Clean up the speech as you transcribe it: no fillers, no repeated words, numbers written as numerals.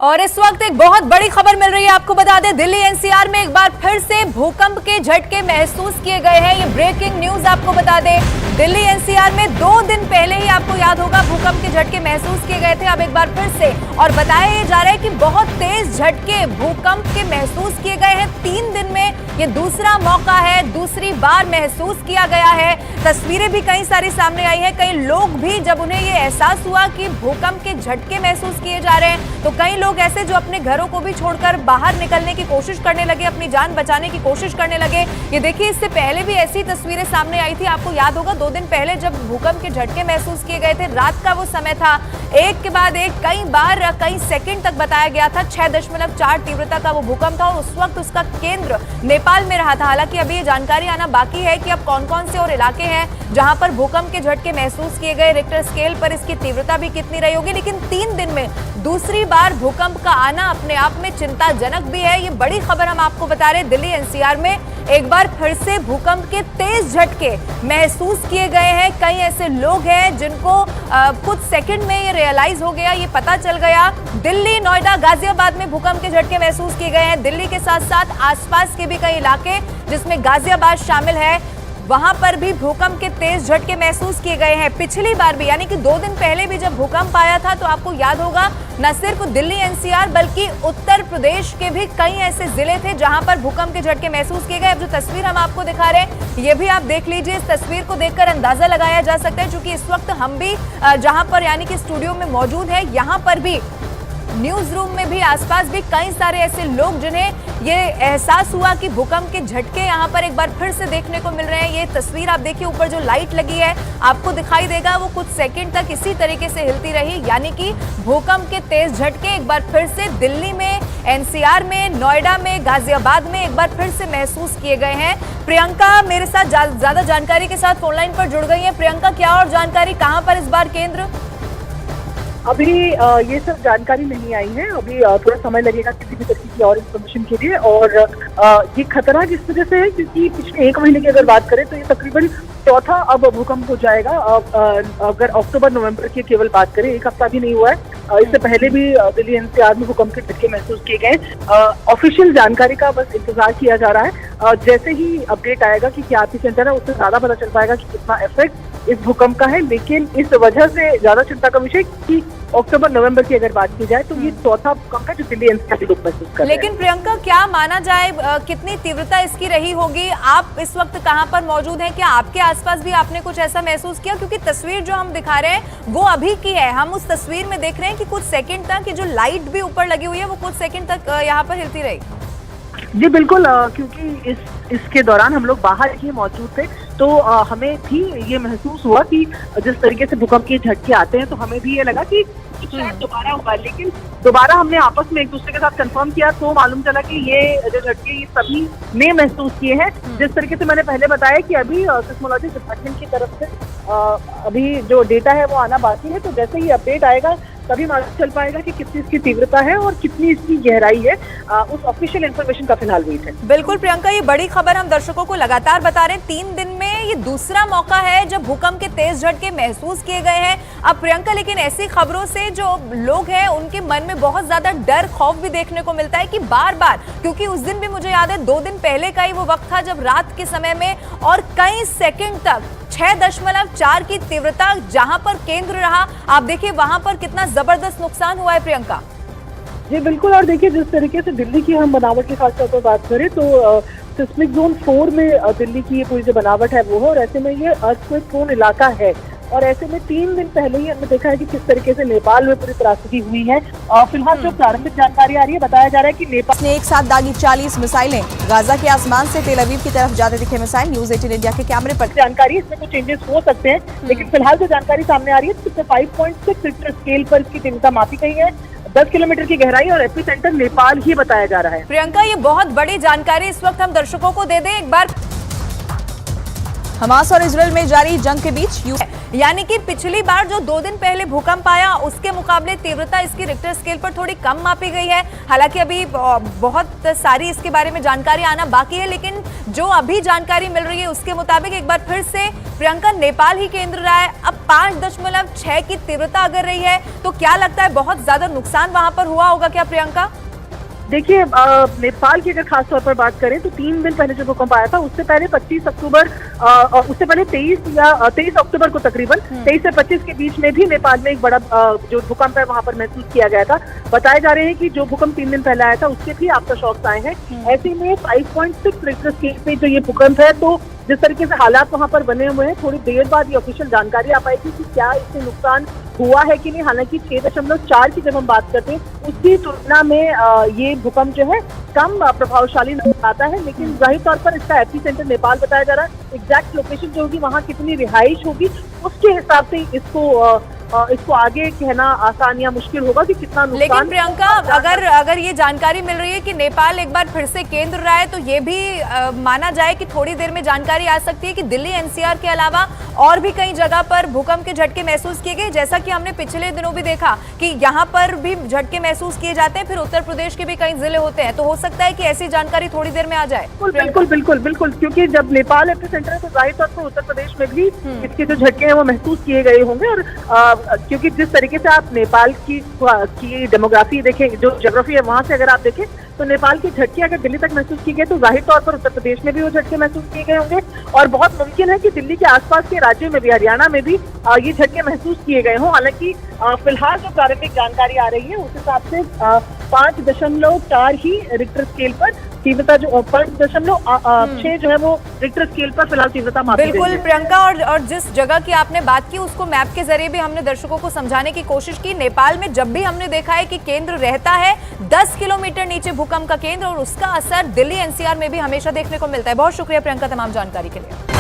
और इस वक्त एक बहुत बड़ी खबर मिल रही है, आपको बता दें दिल्ली एनसीआर में एक बार फिर से भूकंप के झटके महसूस किए गए हैं। ये ब्रेकिंग न्यूज आपको बता दें, दिल्ली एनसीआर में 2 दिन पहले ही आपको याद होगा भूकंप के झटके महसूस किए गए थे। अब एक बार फिर से और बताया जा रहा है कि बहुत तेज झटके भूकंप के महसूस किए गए हैं। 3 दिन में ये दूसरा मौका है, दूसरी बार महसूस किया गया है। तस्वीरें भी कई सारी सामने आई हैं। कई लोग भी जब उन्हें ये एहसास हुआ कि भूकंप के झटके महसूस किए जा रहे हैं तो कई लोग ऐसे जो अपने घरों को भी छोड़कर बाहर निकलने की कोशिश करने लगे, अपनी जान बचाने की कोशिश करने लगे। ये देखिए, इससे पहले भी ऐसी तस्वीरें सामने आई थी। आपको याद होगा 2 दिन पहले जब भूकंप के झटके महसूस किए गए थे, रात का वो समय था, एक के बाद एक कई बार कई सेकंड तक बताया गया था। 6.4 तीव्रता का वो भूकंप था और उस वक्त उसका केंद्र नेपाल में रहा था। हालांकि अभी ये जानकारी आना बाकी है कि अब कौन कौन से और इलाके हैं जहां पर भूकंप के झटके महसूस किए गए, रिक्टर स्केल पर इसकी तीव्रता भी कितनी रही होगी। लेकिन 3 दिन में दूसरी बार भूकंप का आना अपने आप में चिंताजनक भी है। ये बड़ी खबर हम आपको बता रहे हैं, दिल्ली एनसीआर में एक बार फिर से भूकंप के तेज झटके महसूस किए गए हैं। कई ऐसे लोग हैं जिनको कुछ सेकंड में ये रियलाइज हो गया, ये पता चल गया। दिल्ली, नोएडा, गाजियाबाद में भूकंप के झटके महसूस किए गए हैं। दिल्ली के साथ साथ आसपास के भी कई इलाके जिसमें गाजियाबाद शामिल है, वहां पर भी भूकंप के तेज झटके महसूस किए गए हैं। पिछली बार भी यानी कि 2 दिन पहले भी जब भूकंप आया था तो आपको याद होगा न सिर्फ दिल्ली एनसीआर बल्कि उत्तर प्रदेश के भी कई ऐसे जिले थे जहां पर भूकंप के झटके महसूस किए गए। अब जो तस्वीर हम आपको दिखा रहे हैं ये भी आप देख लीजिए। इस तस्वीर को देखकर अंदाजा लगाया जा सकता है, क्योंकि इस वक्त हम भी जहां पर यानी कि स्टूडियो में मौजूद है, यहाँ पर भी न्यूज रूम में भी आसपास भी कई सारे ऐसे लोग जिन्हें ये एहसास हुआ कि भूकंप के झटके यहाँ पर एक बार फिर से देखने को मिल रहे हैं। ये तस्वीर आप देखिए, ऊपर जो लाइट लगी है आपको दिखाई देगा, वो कुछ सेकंड तक इसी तरीके से हिलती रही। यानी कि भूकंप के तेज झटके एक बार फिर से दिल्ली में, एनसीआर में, नोएडा में, गाजियाबाद में एक बार फिर से महसूस किए गए हैं। प्रियंका मेरे साथ ज्यादा जानकारी के साथ फोनलाइन पर जुड़ गई है। प्रियंका, क्या और जानकारी, कहाँ पर इस बार केंद्र? अभी ये सब जानकारी नहीं आई है। अभी थोड़ा समय लगेगा किसी भी तरीके की और इन्फॉर्मेशन के लिए। और ये खतरा किस वजह से है, क्योंकि पिछले 1 महीने की अगर बात करें तो ये तकरीबन चौथा अब भूकंप हो जाएगा। अगर अक्टूबर नवंबर की केवल बात करें, 1 हफ्ता भी नहीं हुआ है। इससे पहले भी दिल्ली एनसीआर में भूकंप के झटके महसूस किए गए। ऑफिशियल जानकारी का बस इंतजार किया जा रहा है। जैसे ही अपडेट आएगा कि क्या एपिसेंटर है, उससे ज्यादा पता चल पाएगा कि कितना इफेक्ट इस भूकंप का है। लेकिन इस वजह से ज्यादा चिंता का विषय कि अक्टूबर नवंबर की अगर बात की जाए तो ये चौथा भूकंप है जो दिल्ली एनसीआर के लोग महसूस कर रहे हैं। लेकिन प्रियंका, क्या माना जाए कितनी तीव्रता इसकी रही होगी? आप इस वक्त कहां पर मौजूद हैं? क्या आपके आसपास भी आपने कुछ ऐसा महसूस किया? क्योंकि तस्वीर जो हम दिखा रहे हैं वो अभी की है। हम उस तस्वीर में देख रहे हैं कि कुछ सेकंड तक जो लाइट भी ऊपर लगी हुई है वो कुछ सेकंड तक यहाँ पर हिलती रही। जी बिल्कुल, क्योंकि इसके दौरान हम लोग बाहर ही मौजूद थे तो हमें भी ये महसूस हुआ कि जिस तरीके से भूकंप के झटके आते हैं तो हमें भी ये लगा कि शायद दोबारा होगा। लेकिन दोबारा हमने आपस में एक दूसरे के साथ कंफर्म किया तो मालूम चला कि ये जो झटके ये सभी ने महसूस किए हैं। जिस तरीके से मैंने पहले बताया कि अभी सिस्मोलॉजी डिपार्टमेंट की तरफ से अभी जो डेटा है वो आना बाकी है। तो जैसे ही अपडेट आएगा तभी मालूम चल पाएगा कि कितनी इसकी तीव्रता है और कितनी इसकी गहराई है। उस ऑफिशियल इन्फॉर्मेशन का फिलहाल वेट है। बिल्कुल प्रियंका, ये बड़ी खबर हम दर्शकों को लगातार बता रहे हैं। 3 दिन में ये दूसरा मौका है जब भूकंप के तेज झटके महसूस किए गए हैं। अब प्रियंका, लेकिन ऐसी खबरों से जो लोग हैं उनके मन में बहुत ज्यादा डर, खौफ भी देखने को मिलता है कि बार बार, क्योंकि उस दिन भी मुझे याद है 2 दिन पहले का ही वो वक्त था जब रात के समय में और कई सेकंड तक 6.4 की तीव्रता जहां पर केंद्र रहा, आप देखिए वहां पर कितना जबरदस्त नुकसान हुआ है। प्रियंका जी बिल्कुल, और देखिए जिस तरीके से दिल्ली की हम बनावट के खासतौर पर बात करें तो सिस्मिक जोन 4 में दिल्ली की ये पूरी जो बनावट है वो है, और ऐसे में ये अर्थक्वेक प्रोन इलाका है। और ऐसे में 3 दिन पहले ही हमने देखा है कि किस तरीके से नेपाल में पूरी त्रासदी हुई है। और फिलहाल जो प्रारंभिक जानकारी आ रही है, बताया जा रहा है कि नेपाल ने एक साथ दागी 40 मिसाइलें, गाजा के आसमान से तेल अवीव की तरफ जाते दिखे मिसाइल। न्यूज़ 18 इंडिया के कैमरे पर जानकारी, इसमें कुछ चेंजेस हो सकते हैं। लेकिन फिलहाल जो जानकारी सामने आ रही है तो 5.6 रिक्टर स्केल पर इसकी तीव्रता मापी गई है। 10 किलोमीटर की गहराई और एपिसेंटर नेपाल ही बताया जा रहा है। प्रियंका, ये बहुत बड़ी जानकारी इस वक्त हम दर्शकों को दे दें एक बार। हमास और इजराइल में जारी जंग के बीच यानी कि पिछली बार जो 2 दिन पहले भूकंप आया उसके मुकाबले तीव्रता इसकी रिक्टर स्केल पर थोड़ी कम मापी गई है। हालांकि अभी बहुत सारी इसके बारे में जानकारी आना बाकी है, लेकिन जो अभी जानकारी मिल रही है उसके मुताबिक एक बार फिर से प्रियंका नेपाल ही केंद्र रहा है। अब 5.6 की तीव्रता अगर रही है तो क्या लगता है बहुत ज्यादा नुकसान वहां पर हुआ होगा क्या प्रियंका? देखिए, नेपाल की अगर खास तौर पर बात करें तो 3 दिन पहले जो भूकंप आया था उससे पहले 25 अक्टूबर उससे पहले 23 अक्टूबर को तकरीबन 23 से 25 के बीच में भी नेपाल में एक बड़ा जो भूकंप है वहां पर महसूस किया गया था। बताए जा रहे हैं कि जो भूकंप 3 दिन पहले आया था उसके भी आफ्टर शॉक्स आए हैं। ऐसे में 5.6 रिक्टर स्केल पे जो ये भूकंप है, तो जिस तरीके से हालात वहां पर बने हुए हैं, थोड़ी देर बाद ये ऑफिशियल जानकारी आ पाएगी कि क्या इससे नुकसान हुआ है कि नहीं। हालांकि 6.4 की जब हम बात करते हैं उसकी तुलना में ये भूकंप जो है कम प्रभावशाली नजर आता है, लेकिन जाहिर तौर पर इसका एपी सेंटर नेपाल बताया जा रहा है। एग्जैक्ट लोकेशन जो होगी, वहाँ कितनी रिहाइश होगी, उसके हिसाब से इसको आगे कहना आसान या मुश्किल होगा कि कितना नुकसान। लेकिन प्रियंका, अगर ये जानकारी मिल रही है कि नेपाल एक बार फिर से केंद्र रहा है तो ये भी माना जाए कि थोड़ी देर में जानकारी आ सकती है कि दिल्ली एनसीआर के अलावा और भी कई जगह पर भूकंप के झटके महसूस किए गए, जैसा कि हमने पिछले दिनों भी देखा कि यहाँ पर भी झटके महसूस किए जाते हैं, फिर उत्तर प्रदेश के भी कई जिले होते हैं। तो हो सकता है कि ऐसी जानकारी थोड़ी देर में आ जाए। बिल्कुल, क्योंकि जब नेपाल एपी सेंटर है तो जाहिर तौर पर उत्तर प्रदेश में भी इसके जो झटके हैं वो महसूस किए गए होंगे। और क्योंकि जिस तरीके से आप नेपाल की डेमोग्राफी देखें, जो ज्योग्राफी है वहां से अगर आप देखें तो नेपाल के झटके अगर दिल्ली तक महसूस किए गए तो जाहिर तौर पर उत्तर प्रदेश में भी वो झटके महसूस किए गए होंगे। और बहुत मुमकिन है कि दिल्ली के आसपास के राज्यों में भी, हरियाणा में भी ये झटके महसूस किए गए हों। हालांकि फिलहाल जो प्रारंभिक जानकारी आ रही है उस हिसाब से 5.4 ही रिक्टर स्केल पर तीव्रता, जो 5.6 जो है वो रिक्टर स्केल पर फिलहाल तीव्रता मापी गई है। बिल्कुल प्रियंका, और जिस जगह की आपने बात की उसको मैप के जरिए भी हमने दर्शकों को समझाने की कोशिश की। नेपाल में जब भी हमने देखा है कि केंद्र रहता है 10 किलोमीटर नीचे भूकंप का केंद्र, और उसका असर दिल्ली एनसीआर में भी हमेशा देखने को मिलता है। बहुत शुक्रिया प्रियंका तमाम जानकारी के लिए।